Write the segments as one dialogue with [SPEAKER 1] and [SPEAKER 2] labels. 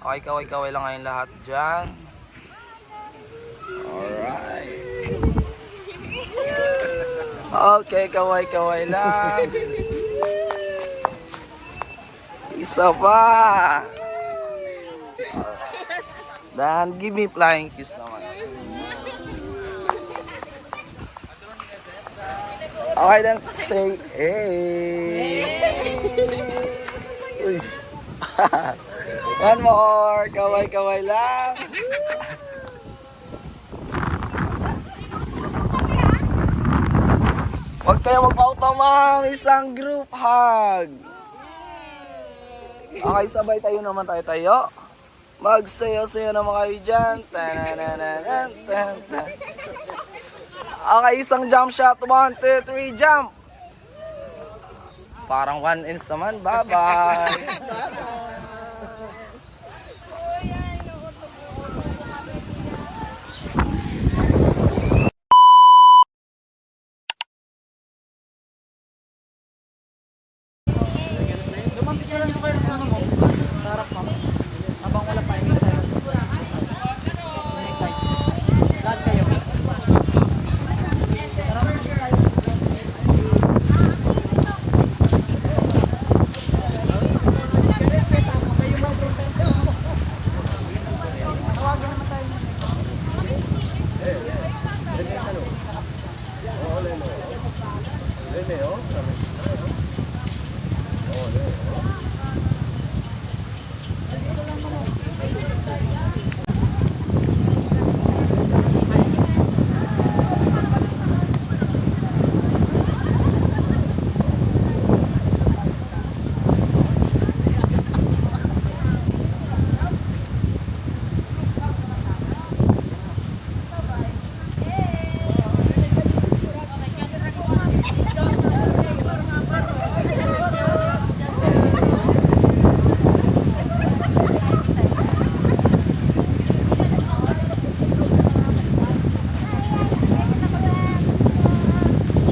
[SPEAKER 1] Okay, kaway-kaway lang kayong lahat dyan. Alright. Okay, kaway-kaway lang. Isa pa. Dan, give me flying kiss naman. Okay, then say, hey. Uy. One more. Kaway-kaway lang. Huwag kayo magpa-auto, ma'am. Isang group hug. Okay, sabay tayo naman tayo. Magsayo-sayo naman kayo dyan. Okay, isang jump shot. 1, 2, 3, jump. Parang 1 inch naman. Bye-bye.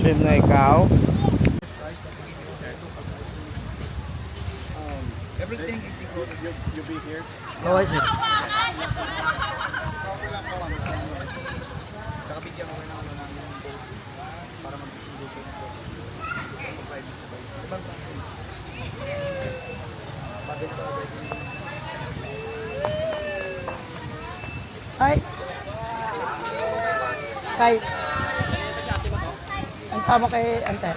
[SPEAKER 1] Swim na ikaw.
[SPEAKER 2] Everything is included. You be here.
[SPEAKER 1] Oh, I see.
[SPEAKER 2] Nakabigyan ko rin ako ng boat para mag-sundo ko ng boat.
[SPEAKER 3] Hi. Kay. Ang tama kay Ante.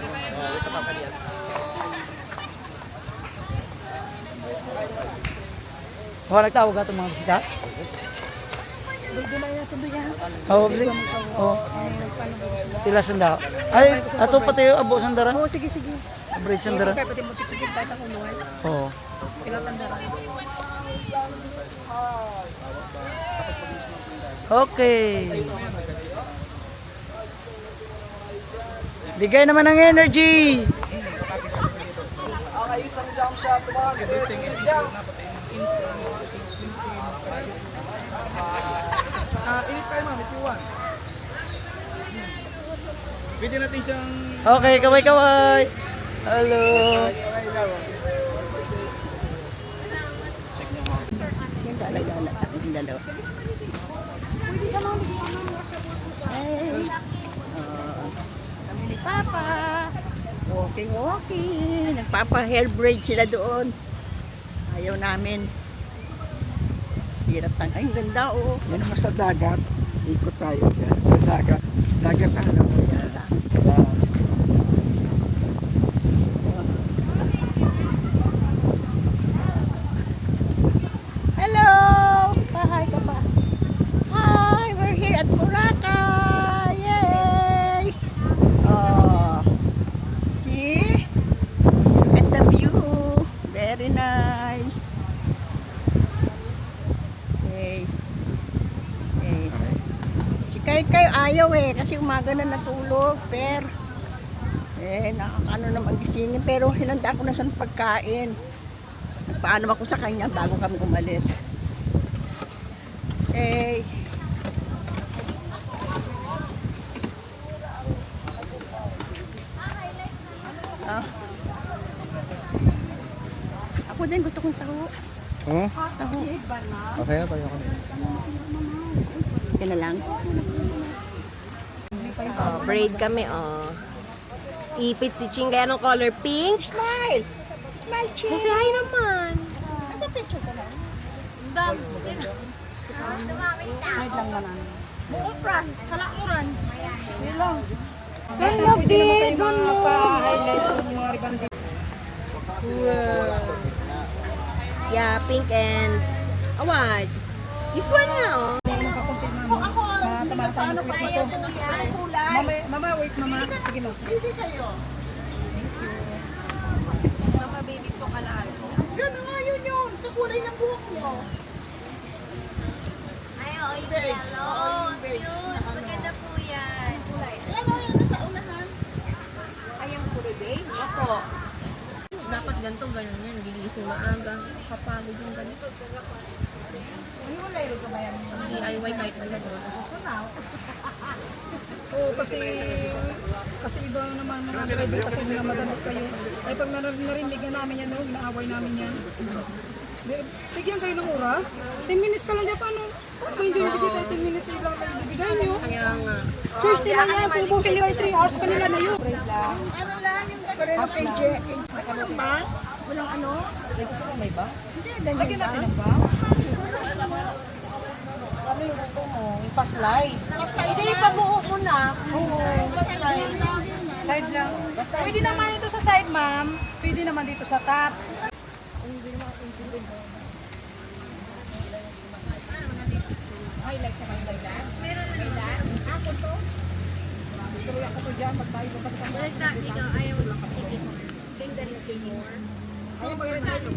[SPEAKER 3] Oh, nagtawag ka itong mga bisita? Oo, bili. Oo. Tila sanda. Ay, ato pati yung abo sandara.
[SPEAKER 4] Oo, sige.
[SPEAKER 3] Bridge sandara.
[SPEAKER 4] Kaya pati mo titigil tayo sa unuan.
[SPEAKER 3] Oo.
[SPEAKER 4] Kilatandaran.
[SPEAKER 3] Okay. Bigay naman ng energy.
[SPEAKER 1] Okay, isang jump shot. 1, 2, 3, jump.
[SPEAKER 2] Anytime, ma'am, if you want. Pwede natin siyang...
[SPEAKER 3] Okay, kaway-kaway. Hello.
[SPEAKER 4] Yung dala-dala. Yung dalawa. Hey. Kami ni Papa. Walking. Nagpapa-hair braid sila doon. Ayaw namin. Hirap tang. Ay, ang ganda oh.
[SPEAKER 5] Yan naman sa dagat. Ikot tayo dyan. Sa dagat. Dagat ano mo yan.
[SPEAKER 4] Hello! Hi ka pa. Hi! We're here at Boracay! Yay! Oh, see? Look at the view. Very nice. Okay. Okay. Si Kay ayaw kasi umaga na natulog. Nakakano naman gisingin. Pero hinanda ko na sa pagkain. Nagpaalam ako sa kanya bago kami umalis. Okay. Ako din gusto kong taho.
[SPEAKER 1] Hmm?
[SPEAKER 4] Taho.
[SPEAKER 2] Okay na tayo.
[SPEAKER 4] Yan na lang.
[SPEAKER 6] Oh, braid kami, oh. Ipit si Ching. Kaya anong color? Pink?
[SPEAKER 4] Smile! Smile, Ching!
[SPEAKER 6] Kasi hi naman.
[SPEAKER 4] Ano picture ka lang?
[SPEAKER 3] Side lang na lang.
[SPEAKER 4] Buong front. Hala mo ran.
[SPEAKER 3] Yun lang.
[SPEAKER 6] Hello, babe.
[SPEAKER 3] Mga pa-highlight ko yung mga ribbon.
[SPEAKER 6] Yeah, pink and what? This one na, oh.
[SPEAKER 4] Paano kaya ito ng kulay?
[SPEAKER 3] Mama, wait, mama. Sige mo.
[SPEAKER 4] Hindi kayo.
[SPEAKER 6] Mama, baby po kalahal.
[SPEAKER 4] Yun nga, yun yun. Kakulay ng buhok niyo.
[SPEAKER 6] Ay, oh,
[SPEAKER 4] yellow.
[SPEAKER 6] Oh, cute. Maganda po yan.
[SPEAKER 4] Ayan o, yan nasa unahan.
[SPEAKER 6] Opo. Dapat ganito, ganyan yan. Gigising maaga. Kapagod yung ganito. DIY kahit ano doon.
[SPEAKER 3] Oo, kasi iba naman mga driver kasi minamadali kayo. Ay pag narinig na namin yan, inaaway namin yan. Bigyan kayo ng oras. 10 minutes ka lang dyan, paano ba hindi yung bisita 10 minutes lang kayo ibigay nyo?
[SPEAKER 6] Kaya nga.
[SPEAKER 3] Church nila yan, kung busin nyo ay 3 hours kanila na yun.
[SPEAKER 4] Ano lang yung ganito kay Jack. Walang box? Walang ano?
[SPEAKER 3] May ba?
[SPEAKER 4] Hindi,
[SPEAKER 3] Lagyan natin ng box. Ano yung gusto mo? Yung pa-slide.
[SPEAKER 6] Hindi, ipabuo mo na.
[SPEAKER 3] Side lang. Pwede naman ito sa side, ma'am. Pwede naman dito sa top.
[SPEAKER 6] Balagta, ikaw ayaw mo. Sige mo. Think that you can more. Sino ba yun tayo?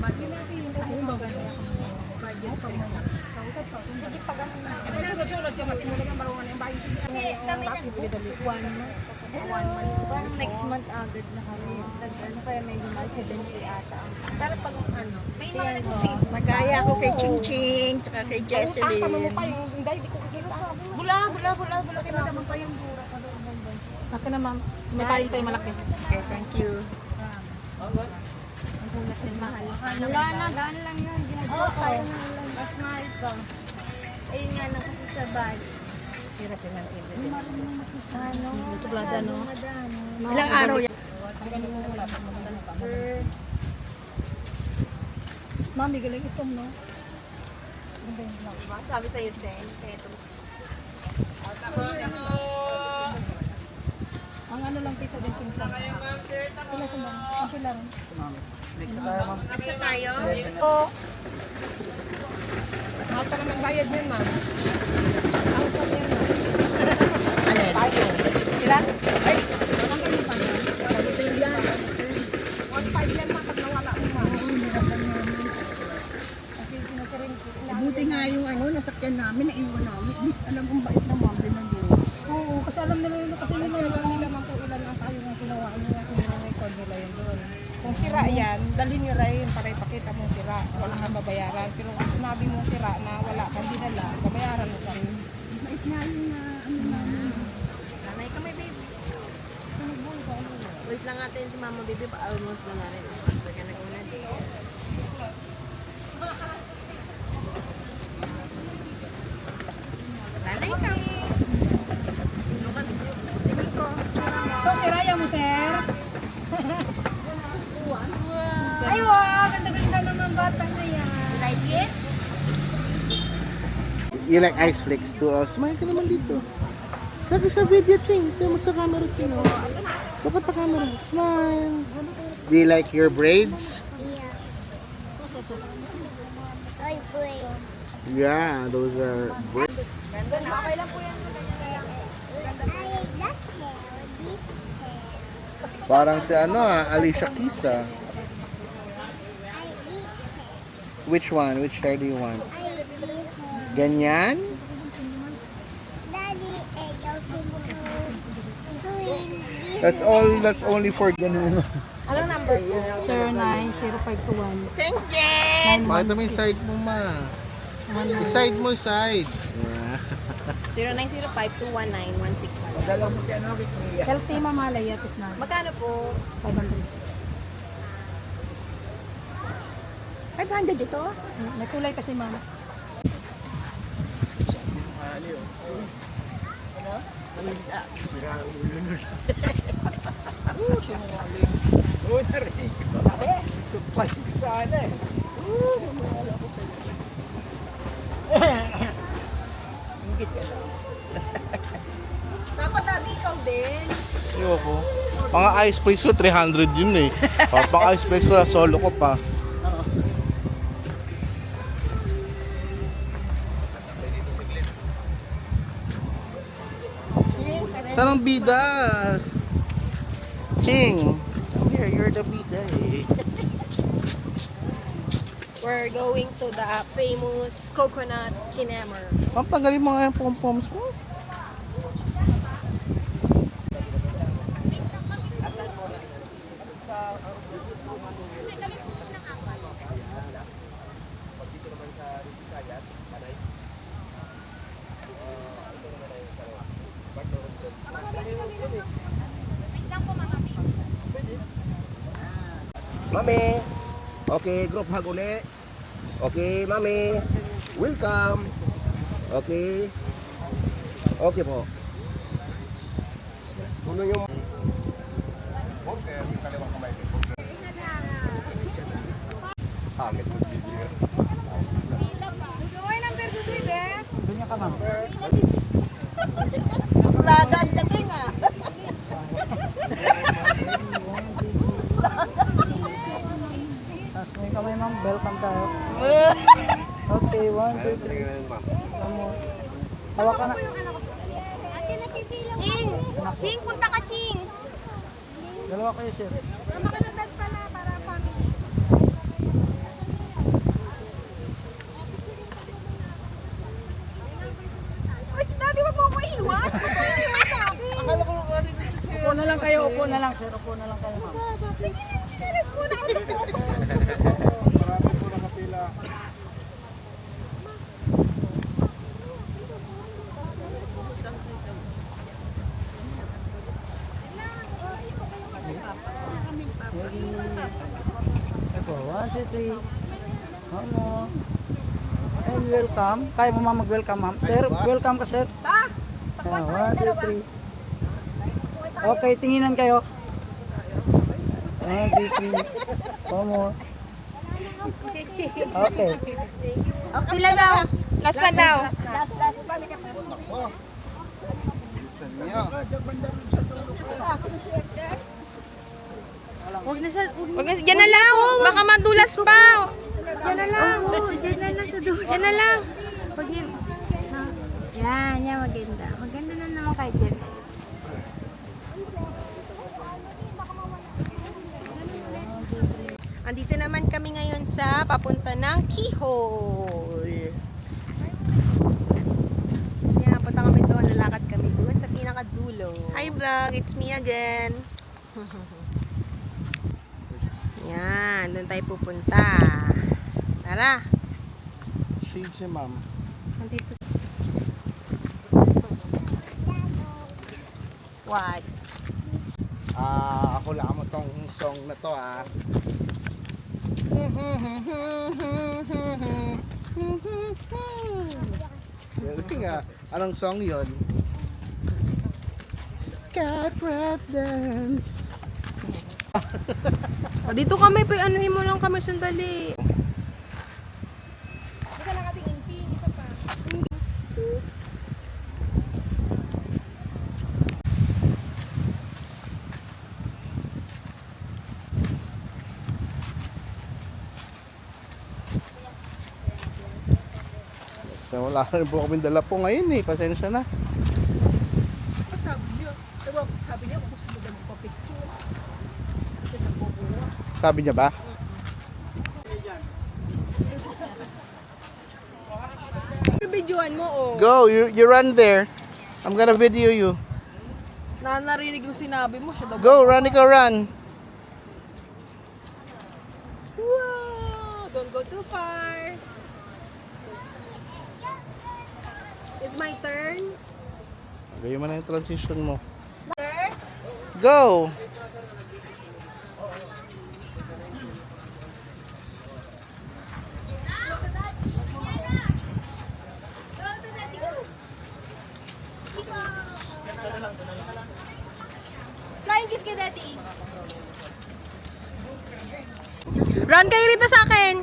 [SPEAKER 7] Parang next month agad na kami. Ano kaya medyo mahal 70 ata.
[SPEAKER 6] Pero pag ano, may mga nag-save.
[SPEAKER 4] Magaya ako kay Ching Ching, tsaka kay Jesseline.
[SPEAKER 6] Bula.
[SPEAKER 3] Akin na, ma'am. May payo tayo malaki.
[SPEAKER 4] Okay, thank you.
[SPEAKER 7] Wala na, gaan lang yun. Ginagawa tayo na lang. Mas mahal pa. Ayun nga lang kasi sa bag. Ano?
[SPEAKER 3] Tublada, no?
[SPEAKER 4] Ilang araw yan?
[SPEAKER 3] Mami, galing itong, no?
[SPEAKER 6] Sabi sa'yo, 10 pesos.
[SPEAKER 3] Ang ano lang tita din kinta. Pila sa ma'am? Ang pila rin.
[SPEAKER 2] Next na tayo, ma'am.
[SPEAKER 6] Next tayo?
[SPEAKER 3] Oo.
[SPEAKER 6] Mahal pa naman bayad niyan, ma'am.
[SPEAKER 4] Alin?
[SPEAKER 3] Sila? Ay,
[SPEAKER 4] Hotel yan.
[SPEAKER 6] 1.5 yan, ma'am, pag nawala mo, ma'am.
[SPEAKER 4] Buti nga yung ano, nasakyan namin, naiwan namin. Alam kong bait na mami na doon.
[SPEAKER 3] oo, kasi alam nila yun. Kasi nila man po ilan ang tayo ng ginawa niya. Kasi nila-record nila yun doon.
[SPEAKER 8] Kung sira yan, dalhin nyo rin para ipakita mo sira. Wala kang babayaran. Pero kung sinabi mo sira na wala kang dinala, babayaran mo pa rin.
[SPEAKER 4] Bait nga yung ano namin.
[SPEAKER 6] Nanay ka may baby. Wait lang natin si mama baby pa almost na rin. Basta ka nag-una din. Nanay ka.
[SPEAKER 3] Ito, si Raya mo, sir. Ay, wow. Ganda-ganda naman batang na yan.
[SPEAKER 6] You like it?
[SPEAKER 2] You like ice flakes too? Oh, smile ka naman dito. Lagi sa video, Ching. Tingnan mo sa camera, Ching. Oh. Look at the camera. Smile. Do you like your braids? Yeah, those are braids. Parang si ano Alicia Keys ah. Which one? Which hair do you want? Ganyan? That's only for ganun.
[SPEAKER 6] Anong number?
[SPEAKER 3] Sir, 90521.
[SPEAKER 4] Thank you!
[SPEAKER 2] Pakita mo yung side mo, ma. Yung side mo, side. Yeah.
[SPEAKER 6] 0905-219-161.
[SPEAKER 3] LT Mamalaya, tapos na.
[SPEAKER 6] Magkano po?
[SPEAKER 3] 500.
[SPEAKER 4] 500 ito?
[SPEAKER 3] May kulay kasi, ma'am.
[SPEAKER 5] Oo, narinig ko. Supal ko sana eh.
[SPEAKER 4] Ingit ka lang.
[SPEAKER 3] Dapat dati ikaw din.
[SPEAKER 2] Ayoko. Mga ice plates ko, 300 yun eh. Pang ice plates ko na solo ko pa. Saan ang bida? Ching! Here, you're the bida eh.
[SPEAKER 6] We're going to the famous coconut kinamer.
[SPEAKER 2] Pampagaling mo nga yung pom-poms mo.
[SPEAKER 9] Mami, okay, group hug uli. Okay, mami, welcome. Okay. Okay po. Puno yung... Hangit mo video.
[SPEAKER 4] Laga ang dating ah.
[SPEAKER 5] Taas mo yung kamay ma'am, welcome tayo. Okay, 1, 2, 3. Hawak ka na.
[SPEAKER 7] Ching! Ching, punta ka, Ching!
[SPEAKER 5] Dalawa kayo sir.
[SPEAKER 3] Tama ka na dad pala para family. Uy, daddy, wag mo ako iiwan. Wag mo iiwan sa akin.
[SPEAKER 5] Upo na lang kayo, upo na lang sir. Upo na lang kayo ma'am.
[SPEAKER 3] Sige na yung chinelas mo na. Out of focus.
[SPEAKER 5] Marami po nakapila. Ito, 1, 2, 3. Ano? And welcome. Kaya mo ma'am mag-welcome ma'am. Sir, welcome ka sir. 1, 2, 3. Okay, tinginan kayo. 1, 2, 3. One more. Okay.
[SPEAKER 6] Sila daw. Last one daw.
[SPEAKER 2] Saan niya?
[SPEAKER 6] Huwag na, dyan na lang. Baka madulas pa. Dyan na lang.
[SPEAKER 7] Diyan na lang sa dulo.
[SPEAKER 6] Dyan na lang.
[SPEAKER 7] Pag yun. Yan, yan maganda. Maganda na naman kayo dyan.
[SPEAKER 6] Andito naman kami ngayon sa papunta ng Keyhole. Yan, punta kami doon. Lalakad kami doon sa pinakadulo. Hi vlog, it's me again. Yan, doon tayo pupunta. Tara.
[SPEAKER 2] Shade si ma'am.
[SPEAKER 6] Andito. What?
[SPEAKER 2] Ako lang mo tong song na to Anong song yon? Cat rap dance.
[SPEAKER 6] Dito kami, anuhin mo lang kami sandali.
[SPEAKER 3] Hindi ka nakatingin, Ching. Isa pa.
[SPEAKER 2] So, wala na rin po kami dala po ngayon eh. Pasensya na.
[SPEAKER 8] Sabi niya, kung gusto mo daw magpa-picture.
[SPEAKER 2] Sabi niya ba?
[SPEAKER 6] Videoan mo, oh.
[SPEAKER 2] Go, you run there. I'm gonna video you.
[SPEAKER 6] Narinig yung sinabi mo, siya daw.
[SPEAKER 2] Go, run, ikaw run.
[SPEAKER 6] Wow! Don't go too far. It's my turn.
[SPEAKER 2] Gawin mo na yung transition mo. Go!
[SPEAKER 6] One kayo rito sa akin.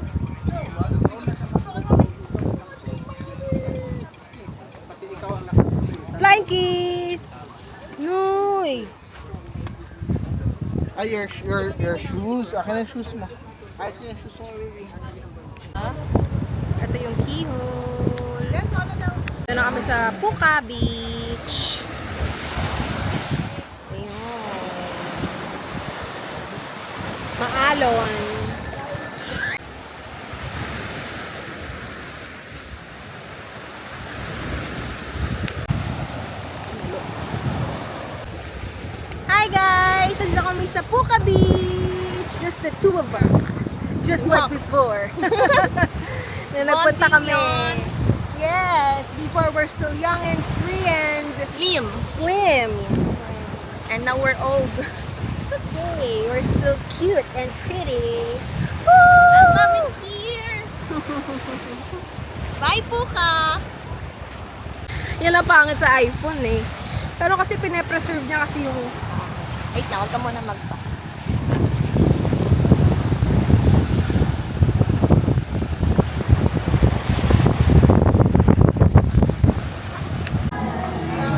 [SPEAKER 6] Flying kiss. Nuy.
[SPEAKER 2] Ay, your shoes. Akin ang shoes mo. Ayos ko yung shoes mo, baby.
[SPEAKER 6] Ito yung keyhole. Ito na kami sa Puka Beach. Ayun. Maalon. Hi guys! Nandito kami sa Puka Beach. Just the two of us. Just like before. Na nagpunta kami. Yes, before we're so young and free and slim. And now we're old. It's okay. We're so cute and pretty. Woo! I love it here. Bye, Puka. Yan ang pangit sa iPhone eh. Pero kasi pinapreserve niya kasi yung... Wait na, huwag ka muna magpa.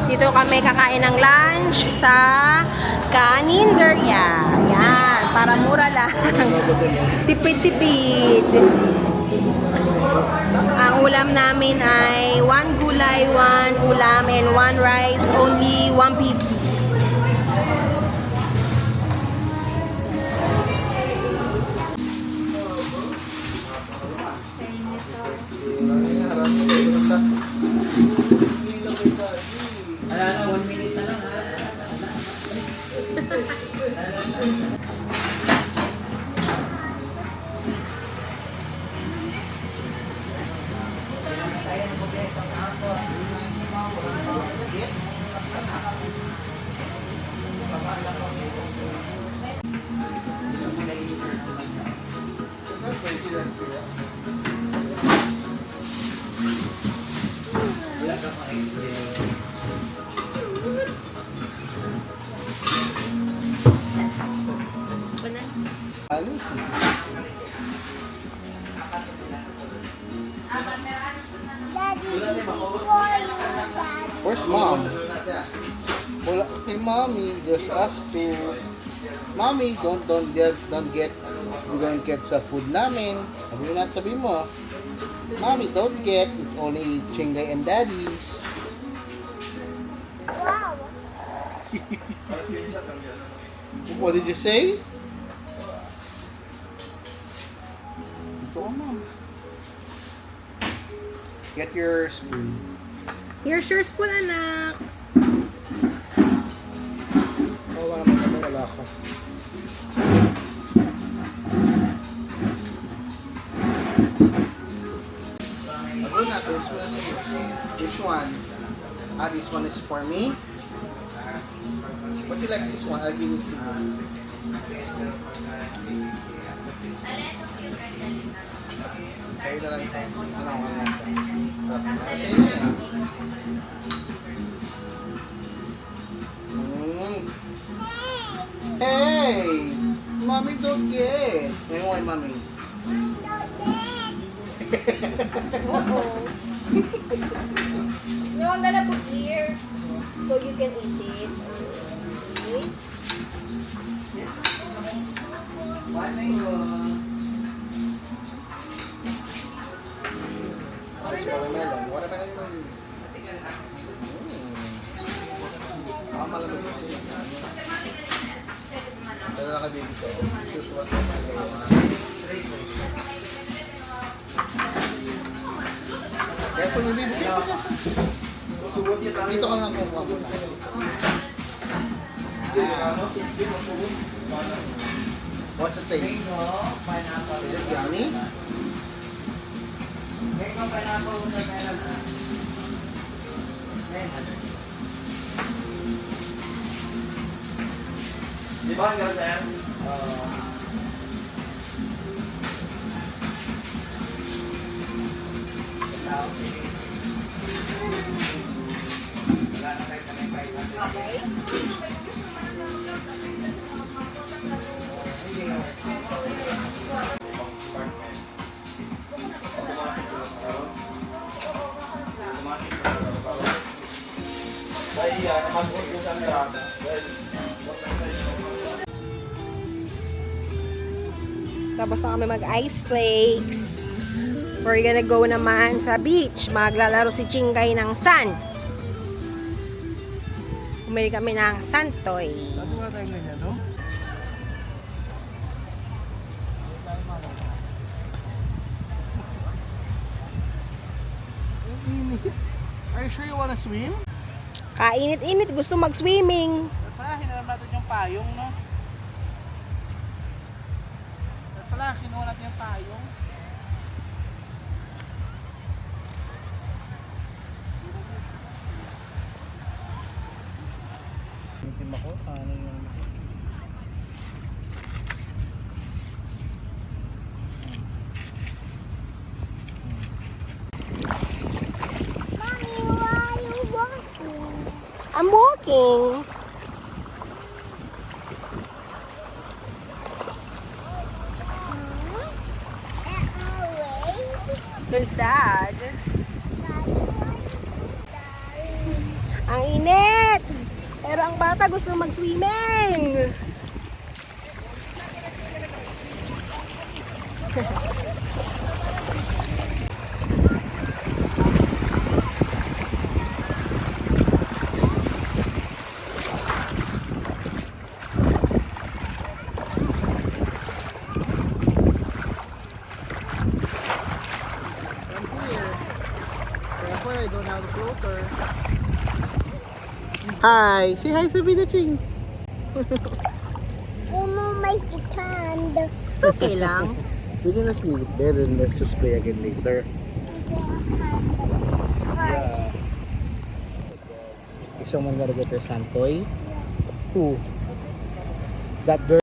[SPEAKER 6] Dito kami kakain ng lunch sa Kaninderya. Yan, para mura lang. Tipid-tipid. Ang ulam namin ay 1 gulay, 1 ulam, and 1 rice. Only 150.
[SPEAKER 2] Where's mom? Wala, hey mommy, just us two. Mommy, don't get sa food namin. Sabi mo na tabi mo. Mommy, don't get. It's only Chingay and Daddy's. Wow. What did you say? Ito, mom. Get your spoon.
[SPEAKER 6] Here's your spoon, anak.
[SPEAKER 2] Wala ko. Ako na, this one. This one is for me. What do you like this one? I'll give this to you. Sa'yo na lang ito. Ano nasa? Sa'yo na yan. Hey! Mommy, don't get. Ngayon why, mommy?
[SPEAKER 6] No, I'm gonna put here so you can eat it. Okay.
[SPEAKER 2] Watermelon. Watermelon. Malamig kasi. Pero naka-baby ko. Choose what you want. Careful yung baby. Dito ka lang kumuha mo na. What's the taste? Is it yummy?
[SPEAKER 9] Di ba hanggang saan?
[SPEAKER 6] Tapos na kami mag-ice flakes. We're gonna go naman sa beach. Maglalaro si Chingay ng sand. Bumili kami ng sand toy.
[SPEAKER 2] Bago nga tayo ganyan, no? Ang init. Are you sure you wanna swim?
[SPEAKER 6] Kainit-init, gusto mag-swimming.
[SPEAKER 2] Pala, hinaram natin yung payong, no? Pala, kinuha natin yung payong. Itim ako, paano yung...
[SPEAKER 6] I'm walking. There's Dad. Ang init! Pero ang bata gusto mag-swimming.
[SPEAKER 2] Therefore, I don't have a floater. Hi! Say hi sa Vida Ching!
[SPEAKER 6] It's okay lang.
[SPEAKER 2] We can just leave it there and let's just play again later. Yeah. Is someone gonna get their sand toy? Who? That girl?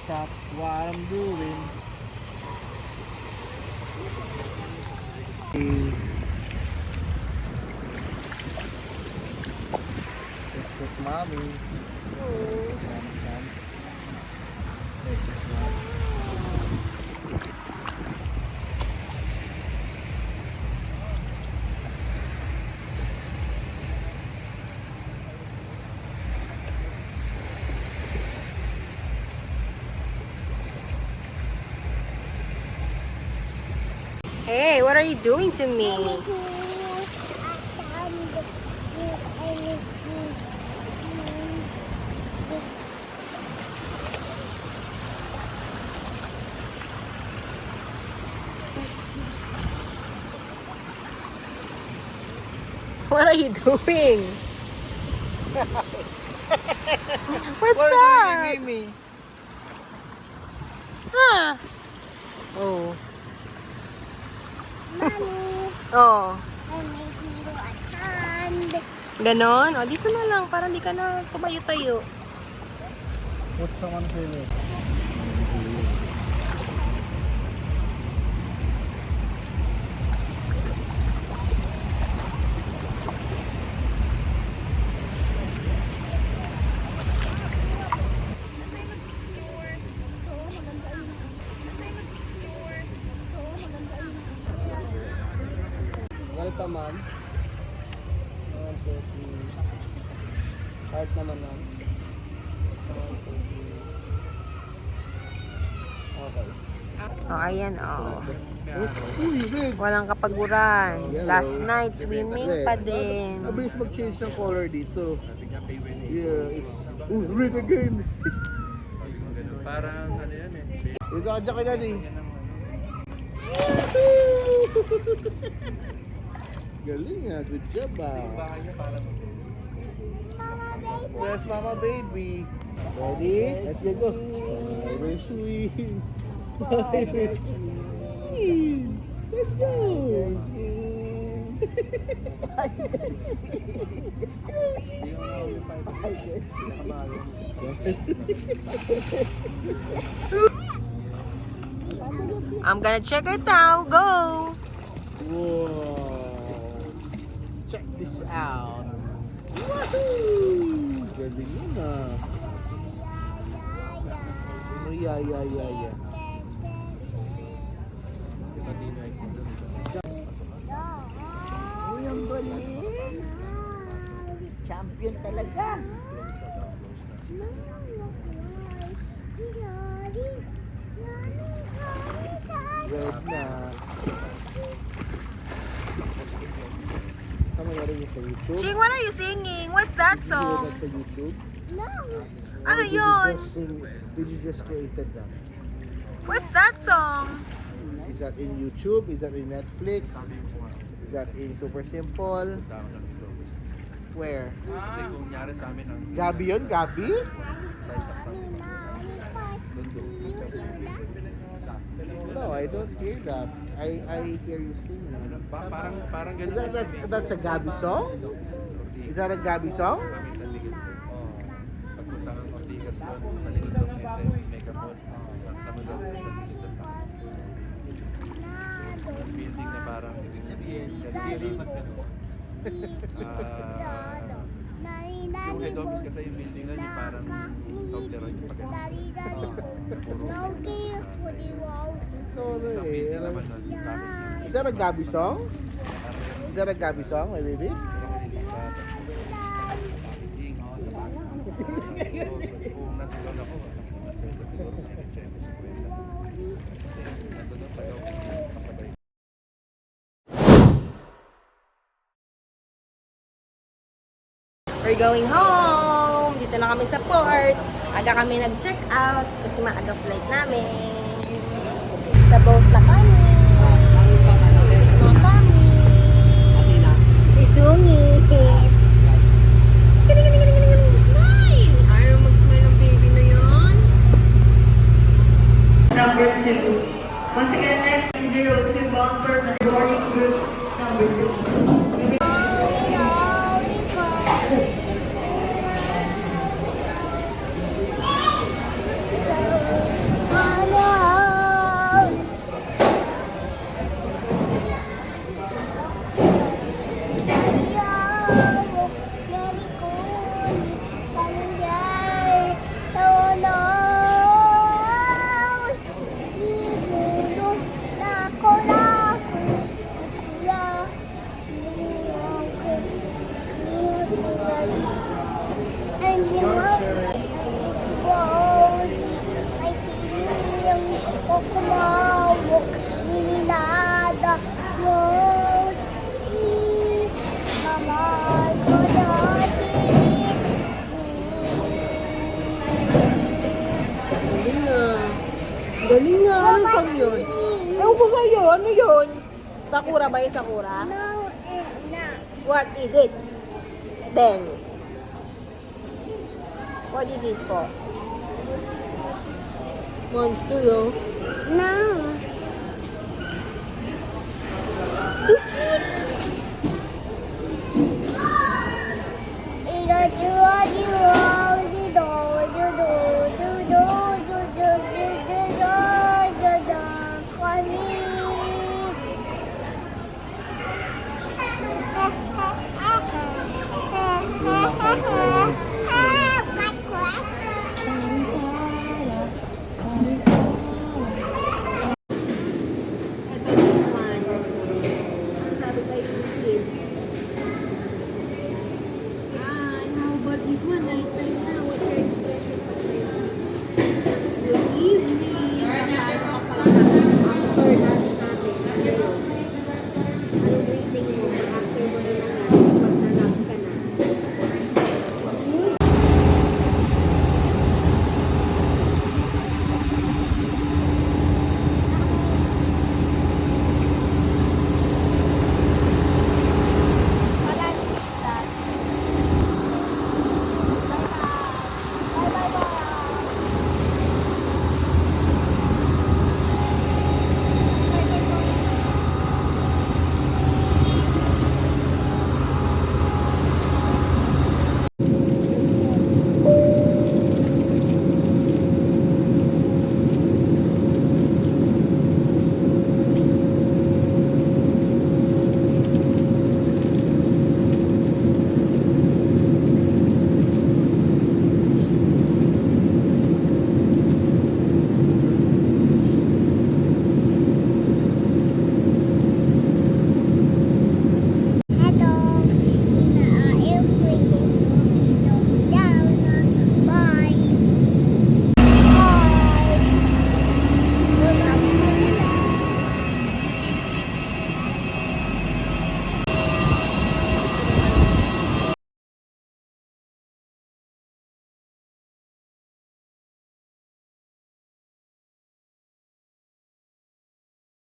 [SPEAKER 2] Stop what I'm doing. Let's put mommy.
[SPEAKER 6] Hey, what are you doing to me? What are you doing? What's that?
[SPEAKER 2] Mimi?
[SPEAKER 6] Huh?
[SPEAKER 2] Oh.
[SPEAKER 6] Oh. Ganon? O, dito na lang. Para hindi ka na tumayo-tayo.
[SPEAKER 2] What's someone feeling?
[SPEAKER 1] Welcome, ma'am. Heart naman, ma'am. Okay.
[SPEAKER 6] O, ayan, o. Walang kapaguran. Last night, swimming pa din.
[SPEAKER 2] Mabilis mag-change ng color dito. Yeah, it's... Oh, red again!
[SPEAKER 9] Parang ano yan eh.
[SPEAKER 2] Dito ka dyan kay Daddy. Galing ah, good job ah. Yes, mama baby. Ready? Let's get go. Spider swing. Spider swing. Let's go.
[SPEAKER 6] I'm gonna check it out. Go!
[SPEAKER 2] Whoa. Check this out. Woohoo! Galing yun ah. Oh, yeah.
[SPEAKER 4] Uy, ang galing. Champion talaga.
[SPEAKER 2] Red na. Tama na rin yung sa YouTube.
[SPEAKER 6] Ching, what are you singing? What's that
[SPEAKER 2] Did you hear
[SPEAKER 6] song?
[SPEAKER 2] that sa YouTube?
[SPEAKER 6] Ano
[SPEAKER 2] Or did you
[SPEAKER 6] yun?
[SPEAKER 2] just did you just created that?
[SPEAKER 6] What's that song?
[SPEAKER 2] Is that in YouTube? Is that in Netflix? Is that in Super Simple? Where?
[SPEAKER 9] Kasi kung nyari sa amin ang
[SPEAKER 2] Gabi yun? Gabi?
[SPEAKER 9] size of
[SPEAKER 2] No, I don't hear that. I hear you singing.
[SPEAKER 9] parang
[SPEAKER 2] Is
[SPEAKER 9] ganun.
[SPEAKER 2] that's a Gabi song? Is that a Gabi song?
[SPEAKER 9] Kami sa likod po. Pagpunta kang Ortigas doon, sa likod ng SM, Mega Mall. Kami doon sa likod ng building na parang ibig sabihin, building. Yung head office kasi yung building na yung parang Toblerone yung pagkakas.
[SPEAKER 2] No, no,
[SPEAKER 9] Isang
[SPEAKER 2] eh.
[SPEAKER 9] building naman nun, bakit
[SPEAKER 2] Is that a Gabi song? Is that a Gabi song, my baby?
[SPEAKER 9] kung natulog ako, masaya siguro, masaya sa kwenta. Kasi nandun sa gaw, pasabay.
[SPEAKER 6] We're going home. Dito na kami sa port. Aga kami nag-check out kasi maaga flight namin. Sa boat na kami. Na kami. Si Sungi. Smile! Ayaw mag-smile ang baby na yun.
[SPEAKER 7] Number 2. Once again, next 02 bound for boarding group number 2.
[SPEAKER 6] Galing nga. Anong song yun? Ewan ko sa'yo. Ano yun? Sakura ba yung Sakura?
[SPEAKER 10] No,
[SPEAKER 6] What is it? Then. What is it po? Monster, yo.
[SPEAKER 10] no.